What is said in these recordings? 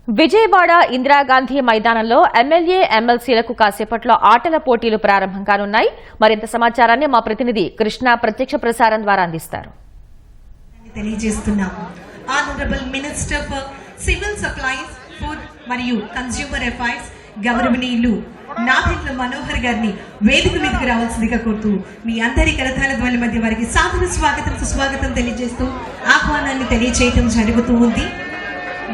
విజయవాడ ఇందిరాగాంధీ మైదానంలో ఎమ్మెల్యే ఎమ్మెల్సీలకు కాసేపట్లో ఆటల పోటీలు ప్రారంభం కానున్నాయి. మరింత సమాచారాన్ని మా ప్రతినిధి కృష్ణ ప్రత్యక్ష ప్రసారం ద్వారా అందిస్తారు. Honourable minister for civil supplies, food మరియు కన్స్యూమర్ అఫైర్స్ గౌరవనీయులు నాదెండ్ల మనోహర్ గారిని వేదిక మీదకి రావాల్సిందిగా కోరుతూ మీ అందరి కరతాళ ధ్వనుల మధ్య వారికి సాదర స్వాగతం సుస్వాగతం తెలియజేస్తూ ఆహ్వానాన్ని తెలియజేయడం జరుగుతూ ఉంది.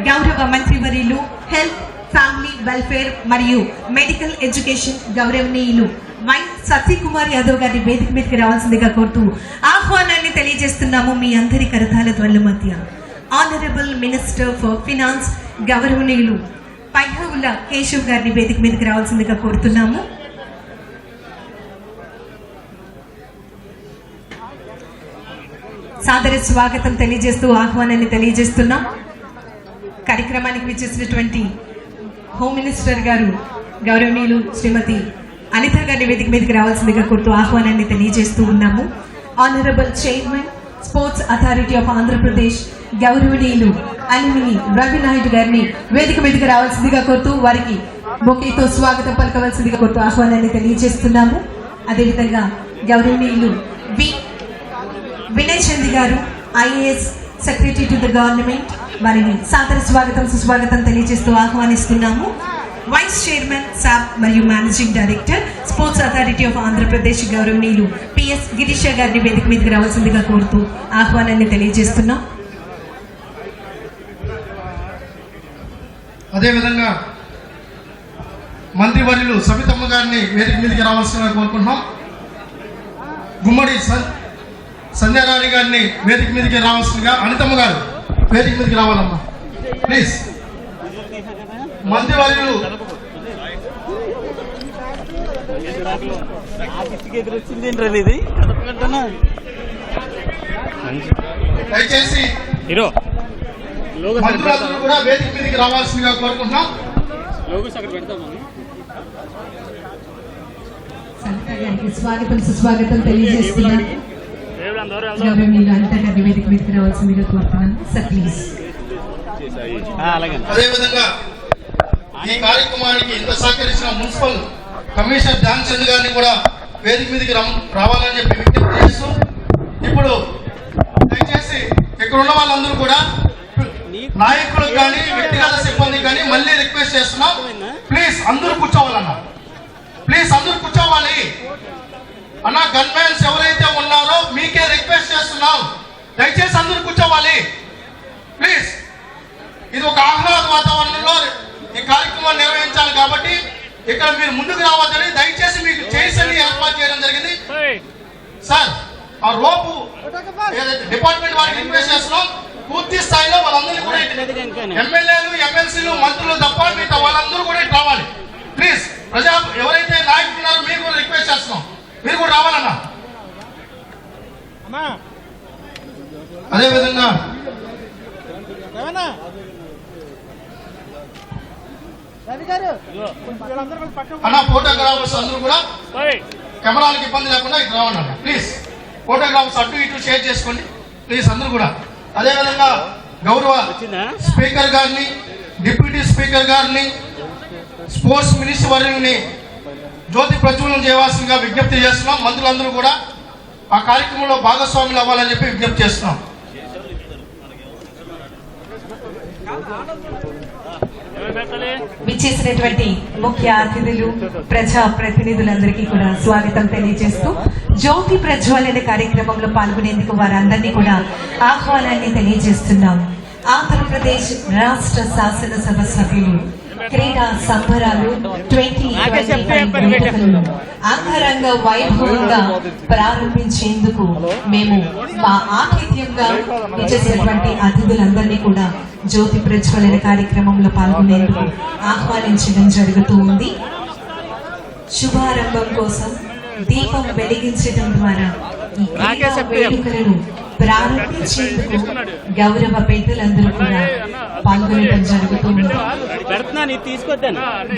గౌరవ మంత్రివర్యులు హెల్త్, ఫ్యామిలీ వెల్ఫేర్ మరియు మెడికల్ ఎడ్యుకేషన్ గౌరవనీయులు వై సత్యకుమార్ యాదవ్ గారిని వేదిక మీదకి రావాల్సిందిగా కోరుతూ ఆహ్వానాన్ని తెలియజేస్తున్నాము మీ అందరి కరతాళ ధ్వనుల మధ్య. ఆనరబుల్ మినిస్టర్ ఫర్ ఫినాన్స్ గౌరవనీయులు పైహవుల కేశవ్ గారిని వేదిక మీదకి రావాల్సిందిగా కోరుతున్నాము. సాదర స్వాగతం తెలియజేస్తూ ఆహ్వానాన్ని తెలియజేస్తున్నాం. కార్యక్రమానికి విచ్చేసినటువంటి హోమ్ మినిస్టర్ గారు గౌరవనీయులు శ్రీమతి అనిత గారిని వేదిక మీదకి రావాల్సిందిగా కోరుతూ ఆహ్వానాన్ని తెలియజేస్తూ ఉన్నాము. Honourable chairman sports authority of Andhra Pradesh గౌరవనీయులు అలిమిని రవినాయుడు గారిని వేదిక మీదకి రావాల్సిందిగా కోరుతూ వారికి బొకేతో స్వాగతం పలకవలసిందిగా కోరుతూ ఆహ్వానాన్ని తెలియజేస్తున్నాము. అదేవిధంగా గౌరవనీయులు వినయ్ చంద్ గారు IAS secretary to the government వారిని సాదర స్వాగతం సుస్వాగతం తెలియజేస్తూ ఆహ్వానిస్తున్నాము. వైస్ చైర్మన్ సాబ్ మరియు managing director sports authority of Andhra Pradesh గౌరవనీయులు పిఎస్ గిరీష గారిని వేదిక మీదకి రావాల్సిందిగా కోరుతూ ఆహ్వానాన్ని తెలియజేస్తున్నాం. అదేవిధంగా మంత్రివర్యులు సవితమ్మ గారిని వేదిక మీదకి రావాల్సిందిగా కోరుకుంటున్నాం. గుమ్మడి సంధ్యారాణి గారిని వేదిక మీదకి రావాల్సిందిగా అనితమ్మ గారు వేదిక మీదకి రావాలమ్మా ప్లీజ్. మంత్రివర్యులు దయచేసి మంత్రులందరూ కూడా వేదిక మీదకి రావాల్సిందిగా కోరుకుంటున్నాం. స్వాగతం సుస్వాగతం తెలియజేస్తున్నాను. వేదిక మీదకి రావాల్సిందిగా కోరుతున్నాను సార్ ప్లీజ్. అదేవిధంగా ఈ కార్యక్రమానికి ఇంత సహకరించిన మున్సిపల్ కమిషనర్ ధ్యాన్ చంద్ గారిని కూడా వేదిక మీదకి రావాలని చెప్పి విజ్ఞప్తి చేస్తూ ఇప్పుడు దయచేసి ఇక్కడ ఉన్న వాళ్ళందరూ కూడా నాయకులకు కానీ వ్యక్తిగత సిబ్బంది కానీ మళ్ళీ రిక్వెస్ట్ చేస్తున్నాం, ప్లీజ్ అందరూ కూర్చోవాలన్నా, ప్లీజ్ అందరూ కూర్చోవాలి అన్న. గన్మెన్స్ ఎవరైతే ఉన్నారో మీకే రిక్వెస్ట్ చేస్తున్నాం, దయచేసి అందరూ కూర్చోవాలి ప్లీజ్. ఇది ఒక ఆహ్లాద వాతావరణంలో ఈ కార్యక్రమాన్ని నిర్వహించాలి కాబట్టి ఇక్కడ మీరు ముందుకు రావద్దని దయచేసి మీకు చేసి ఏర్పాటు చేయడం జరిగింది సార్. ఆ రోపు డిపార్ట్మెంట్ వారికి రిక్వెస్ట్ చేస్తున్నాం, పూర్తి స్థాయిలో వాళ్ళందరినీ కూడా ఎమ్మెల్యేలు ఎమ్మెల్సీలు మంత్రులు తప్ప మిగతా వాళ్ళందరూ కూడా రావాలి ప్లీజ్. ఎవరైతే నాయకులు ఉన్నారో మీరు కూడా రిక్వెస్ట్ చేస్తున్నాం, మీరు కూడా రావాలన్నా. అదేవిధంగా అన్న ఫోటోగ్రాఫర్స్ అందరూ కూడా కెమెరాలకు ఇబ్బంది లేకుండా ఇక్కడ రావండి అన్న ప్లీజ్. ఫోటోగ్రాఫర్స్ అటు ఇటు షేర్ చేసుకోండి ప్లీజ్ అందరూ కూడా. అదేవిధంగా గౌరవ స్పీకర్ గారిని, డిప్యూటీ స్పీకర్ గారిని, స్పోర్ట్స్ మినిస్టర్ వర్యుల్ని జ్యోతి ప్రజ్వలనం చేయవలసిందిగా విజ్ఞప్తి చేస్తున్నాం. మంత్రులందరూ కూడా ఆ కార్యక్రమంలో భాగస్వాములు అవ్వాలని చెప్పి విజ్ఞప్తి చేస్తున్నాం. విచ్చేసినటువంటి ముఖ్య అతిథులు ప్రజా ప్రతినిధులందరికీ కూడా స్వాగతం తెలియజేస్తూ జ్యోతి ప్రజ్వలన కార్యక్రమంలో పాల్గొనేందుకు వారందరినీ కూడా ఆహ్వానాన్ని తెలియజేస్తున్నాం. ఆంధ్రప్రదేశ్ రాష్ట్ర శాసనసభ సభ్యులు క్రీడా సంబరాలు 2025 అంగరంగ వైభవంగా ప్రారంభించేందుకు మేము మా ఆతిథ్యంగా ఇచ్చేసినటువంటి అతిథులందరినీ కూడా జ్యోతి ప్రజ్వలన కార్యక్రమంలో పాల్గొనేందుకు ఆహ్వానించడం జరుగుతూ ఉంది. శుభారంభం కోసం దీపం వెలిగించడం ద్వారా ఈ వేడుకలను ప్రారంభించేందుకు గౌరవ పెద్దలందరూ కూడా పాల్గొనడం జరుగుతుంది.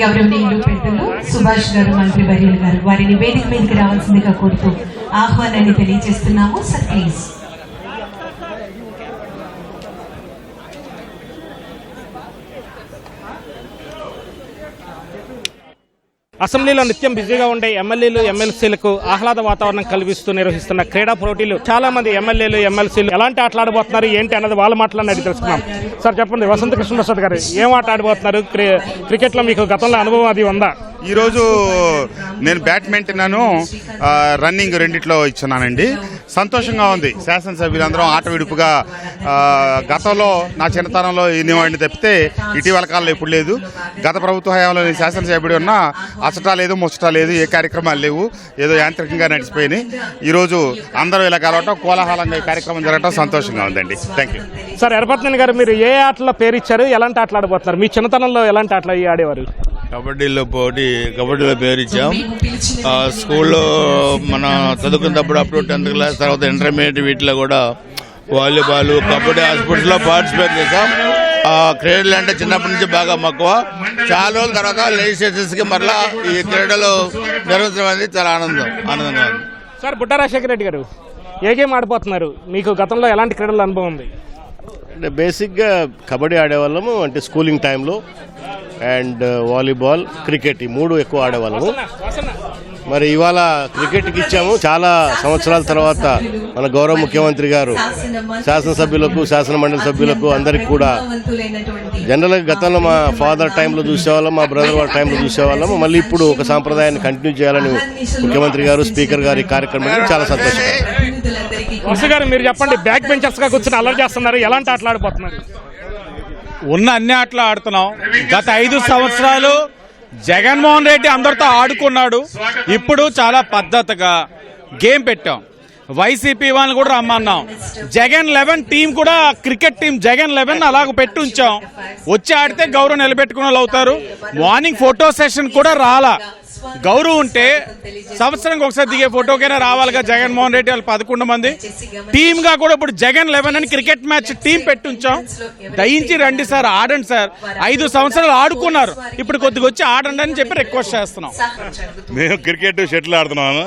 గౌరవనీయులు పెద్దలు సుభాష్ గారు, మంత్రివర్యులు గారు వారిని వేదిక మీదకి రావాల్సిందిగా కోరుతూ ఆహ్వానాన్ని తెలియజేస్తున్నాము సార్ ప్లీజ్. అసెంబ్లీలో నిత్యం బిజీగా ఉండే ఎమ్మెల్యేలు ఎమ్మెల్సీలకు ఆహ్లాద వాతావరణం కల్పిస్తూ నిర్వహిస్తున్న క్రీడా పోటీలు చాలా మంది ఎమ్మెల్యేలు ఎమ్మెల్సీలు ఎలాంటి ఆటలు ఆడబోతున్నారు ఏంటి అన్నది వాళ్ళ మాటలను అడిగి తెలుసుకున్నాం. సార్ చెప్పండి, వసంత కృష్ణప్రసాద్ గారు ఏం ఆట ఆడబోతున్నారు? క్రికెట్లో మీకు గతంలో అనుభవం అది ఉందా? ఈరోజు నేను బ్యాడ్మింటన్ రన్నింగ్ రెండిట్లో ఇచ్చున్నానండి. సంతోషంగా ఉంది. శాసనసభ్యులందరం ఆట విడుపుగా గతంలో నా చిన్నతనంలో ఇన్నివాడిని తప్పితే ఇటీవల కాలంలో ఎప్పుడు లేదు. గత ప్రభుత్వ హయాంలో నేను శాసనసభ్యుడు ఉన్నా అసటా లేదు, ముచ్చటా లేదు, ఏ కార్యక్రమాలు లేవు, ఏదో యాంత్రికంగా నడిచిపోయినాయి. ఈరోజు అందరూ ఇలా కలవటం, కోలాహలంగా ఈ కార్యక్రమం జరగటం సంతోషంగా ఉందండి. Thank you. సార్ ఎర్రపత్ని గారు, మీరు ఏ ఆటలో పేరు ఇచ్చారు? ఎలాంటి ఆటలు ఆడబోతున్నారు? మీ చిన్నతనంలో ఎలాంటి ఆటలు ఆడేవారు? కబడ్డీలో పేరు ఇచ్చాం. స్కూల్లో మనం చదువుకున్నప్పుడు అప్పుడు 10th క్లాస్ తర్వాత ఇంటర్మీడియట్ వీటిలో కూడా వాలీబాల్, కబడ్డీ స్పోర్ట్స్లో పార్టిసిపేట్ చేసాం. క్రీడలు అంటే చిన్నప్పటి నుంచి బాగా మక్కువ. చాలా రోజుల తర్వాత లెజిస్లేచర్స్కి మరలా ఈ క్రీడలు నిర్వహించడం అనేది చాలా ఆనందంగా ఉంది. సార్ బుట్ట రాజశేఖర రెడ్డి గారు, ఏ గేమ్ ఆడిపోతున్నారు? మీకు గతంలో ఎలాంటి క్రీడల అనుభవం ఉంది? అంటే బేసిక్గా కబడ్డీ ఆడేవాళ్ళము, అంటే స్కూలింగ్ టైంలో, అండ్ వాలీబాల్, క్రికెట్, ఈ 3 ఎక్కువ ఆడేవాళ్ళము. మరి ఇవాళ క్రికెట్కి ఇచ్చాము. చాలా సంవత్సరాల తర్వాత మన గౌరవ ముఖ్యమంత్రి గారు శాసనసభ్యులకు, శాసన మండలి సభ్యులకు అందరికి కూడా, జనరల్గా గతంలో మా ఫాదర్ టైంలో చూసేవాళ్ళం, మా బ్రదర్ వాళ్ళ టైంలో చూసేవాళ్ళము. మళ్ళీ ఇప్పుడు ఒక సాంప్రదాయాన్ని కంటిన్యూ చేయాలని ముఖ్యమంత్రి గారు, స్పీకర్ గారు ఈ కార్యక్రమం చాలా సంతోషంగా. వర్ష గారు, మీరు చెప్పండి, బ్యాక్ బెంచర్స్ గా కూర్చొని అల్లరి చేస్తున్నారు, ఎలాంటి ఆటలు ఆడిపోతున్నారు? ఉన్న అన్ని ఆటలు ఆడుతున్నాం. గత 5 సంవత్సరాలు జగన్మోహన్ రెడ్డి అందరితో ఆడుకున్నాడు. ఇప్పుడు చాలా పద్ధతిగా గేమ్ పెట్టాం. వైసీపీ వాళ్ళని కూడా రమ్మన్నాం. జగన్ 11 టీం కూడా, క్రికెట్ టీం జగన్ 11 అలాగ పెట్టి ఉంచాం. వచ్చి ఆడితే గౌరవం నిలబెట్టుకునే వాళ్ళు అవుతారు. మార్నింగ్ ఫోటో సెషన్ కూడా రాలా. గౌరవం ఉంటే సంవత్సరానికి ఒకసారి దిగే ఫోటోకైనా రావాలిగా. జగన్మోహన్ రెడ్డి వాళ్ళు 11 మంది టీమ్ గా కూడా ఇప్పుడు జగన్ 11 అని క్రికెట్ మ్యాచ్ టీం పెట్టి ఉంచాం. దయించి రండి సార్, ఆడండి సార్. 5 సంవత్సరాలు ఆడుకున్నారు, ఇప్పుడు కొద్దిగా వచ్చి ఆడండి అని చెప్పి రిక్వెస్ట్ చేస్తున్నాం. మేము క్రికెట్, షటిల్ ఆడుతున్నాను.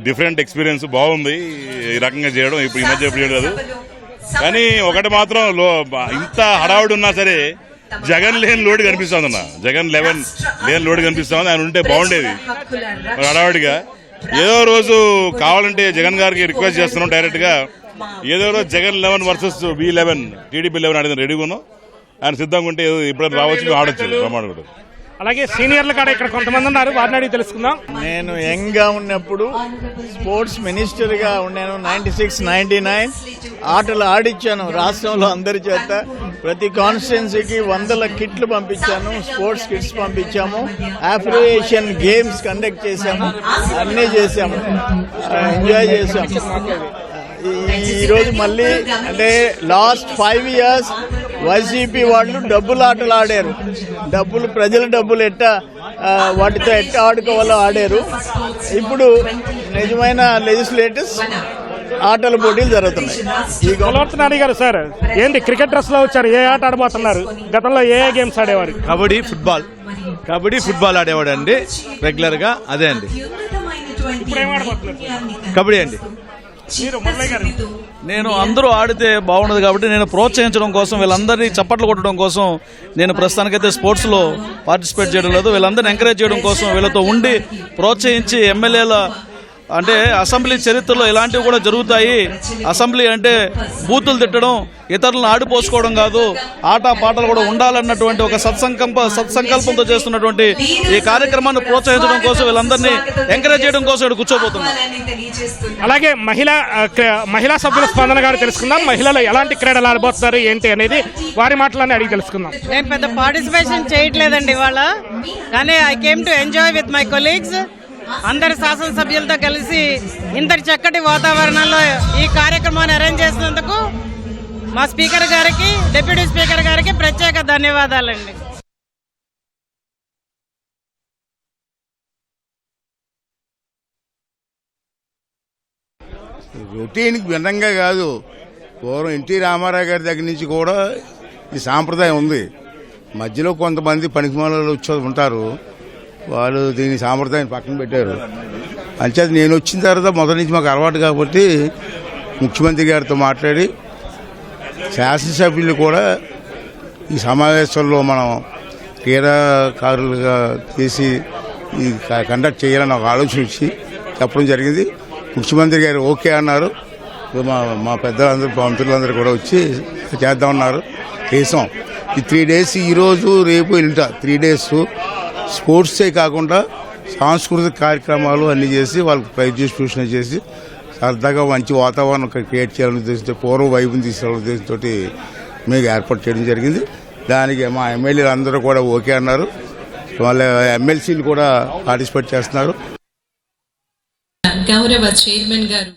డిఫరెంట్ ఎక్స్పీరియన్స్ బాగుంది ఈ రకంగా చేయడం. ఇప్పుడు ఈ మధ్య ఎప్పుడు చేయలేదు. కానీ ఒకటి మాత్రం ఇంత హడావుడి ఉన్నా సరే జగన్ లేని లోడ్ కనిపిస్తుంది అన్న. జగన్ 11 లేని లోడ్ కనిపిస్తుంది. ఆయన ఉంటే బాగుండేది. హడావుడిగా ఏదో రోజు కావాలంటే జగన్ గారికి రిక్వెస్ట్ చేస్తున్నాం డైరెక్ట్ గా. ఏదో రోజు జగన్ 11 వర్సెస్ B11 టీడీపీ 11 ఆడిన రెడీగా ఉన్నాం. ఆయన సిద్ధంగా ఉంటే ఇప్పుడు రావచ్చు, ఆడొచ్చు ప్రమాణం కూడా. అలాగే సీనియర్ల కాడ ఇక్కడ కొంతమంది ఉన్నారు, వారిని అడిగి తెలుసుకుందాం. నేను యంగ్ గా ఉన్నప్పుడు స్పోర్ట్స్ మినిస్టర్ గా ఉన్నాను. 96, 99 ఆటలు ఆడిచ్చాను రాష్ట్రంలో అందరి చేత. ప్రతి కాన్స్టిట్యున్సీకి 100 కిట్లు పంపించాను, స్పోర్ట్స్ కిట్స్ పంపించాము, ఆఫ్రో ఏషియన్ గేమ్స్ కండక్ట్ చేశాము, అన్నీ చేశాము, ఎంజాయ్ చేశాము. ఈరోజు మళ్ళీ అంటే లాస్ట్ 5 years వైసీపీ వాళ్ళు డబ్బులు ఆటలు ఆడారు. ప్రజల డబ్బులు వాటితో ఎట్టా ఆడుకోవాలో ఆడారు. ఇప్పుడు నిజమైన లెజిస్లేటర్స్ ఆటల పోటీలు జరుగుతున్నాయి. గొలవర్తనాని గారు, సార్ ఏంటి క్రికెట్ డ్రెస్ లో వచ్చారు, ఏ ఆట ఆడబోతున్నారు? గతంలో ఏ గేమ్స్ ఆడేవారు? కబడ్డీ, ఫుట్బాల్ ఆడేవాడు అండి రెగ్యులర్ గా. అదే అండి, ఇప్పుడు ఏం ఆడబోతున్నారు? కబడ్డీ అండి. నేను అందరూ ఆడితే బాగుండదు కాబట్టి నేను ప్రోత్సహించడం కోసం, వీళ్ళందరినీ చప్పట్లు కొట్టడం కోసం నేను ప్రస్తుతానికైతే స్పోర్ట్స్లో పార్టిసిపేట్ చేయడం లేదు. వీళ్ళందరినీ ఎంకరేజ్ చేయడం కోసం, వీళ్ళతో ఉండి ప్రోత్సహించి ఎమ్మెల్యేల అంటే అసెంబ్లీ చరిత్రలో ఇలాంటివి కూడా జరుగుతాయి. అసెంబ్లీ అంటే బూతులు తిట్టడం, ఇతరులను ఆడిపోసుకోవడం కాదు, ఆట పాటలు కూడా ఉండాలన్నటువంటి ఒక సత్సంకల్పంతో చేస్తున్నటువంటి ఈ కార్యక్రమాన్ని ప్రోత్సహించడం కోసం, వీళ్ళందరినీ ఎంకరేజ్ చేయడం కోసం ఇక్కడ కూర్చోబోతున్నాం. అలాగే మహిళా సభ్యుల స్పందన గారు తెలుసుకుందాం. మహిళలు ఎలాంటి క్రీడలు ఆడబోతున్నారు ఏంటి అనేది వారి మాటలన్నీ అడిగి తెలుసుకుందాం. నేను పెద్ద పార్టిసిపేషన్ చేయట్లేదండి ఇవాళ, కానీ I came to enjoy with my colleagues. అందరి శాసనసభ్యులతో కలిసి ఇంతటి చక్కటి వాతావరణంలో ఈ కార్యక్రమాన్ని అరేంజ్ చేసినందుకు మా స్పీకర్ గారికి, డిప్యూటీ స్పీకర్ గారికి ప్రత్యేక ధన్యవాదాలండి. రొటీన్కి భిన్నంగా కాదు, పూర్వం ఎన్టీ రామారావు గారి దగ్గర నుంచి కూడా ఈ సాంప్రదాయం ఉంది. మధ్యలో కొంతమంది పనికిమాలలో వచ్చి ఉంటారు, వాళ్ళు దీని సాంప్రదాయాన్ని పక్కన పెట్టారు. అంచేది నేను వచ్చిన తర్వాత మొదటి నుంచి మాకు అలవాటు కాబట్టి ముఖ్యమంత్రి గారితో మాట్లాడి శాసనసభ్యులు కూడా ఈ సమావేశంలో మనం క్రీడాకారులుగా చేసి ఇది కండక్ట్ చేయాలని ఒక ఆలోచన వచ్చి చెప్పడం జరిగింది. ముఖ్యమంత్రి గారు ఓకే అన్నారు. మా పెద్దలందరూ మంత్రులందరూ కూడా వచ్చి చేద్దామన్నారు. చేసాం. ఈ 3 days ఈరోజు రేపు ఎల్లుంట 3 days స్పోర్ట్సే కాకుండా సాంస్కృతిక కార్యక్రమాలు అన్నీ చేసి వాళ్ళకి ప్రైజ్ డిస్ట్రిబ్యూషన్ చేసి సరదాగా మంచి వాతావరణం క్రియేట్ చేయాలని ఉద్దేశంతో పూర్వ వైపుని తీసుకురావాలని ఉద్దేశంతో మీకు ఏర్పాటు చేయడం జరిగింది. దానికి మా ఎమ్మెల్యేలు అందరూ కూడా ఓకే అన్నారు. వాళ్ళ ఎమ్మెల్సీలు కూడా పార్టిసిపేట్ చేస్తున్నారు. గౌరవ చైర్మన్ గారు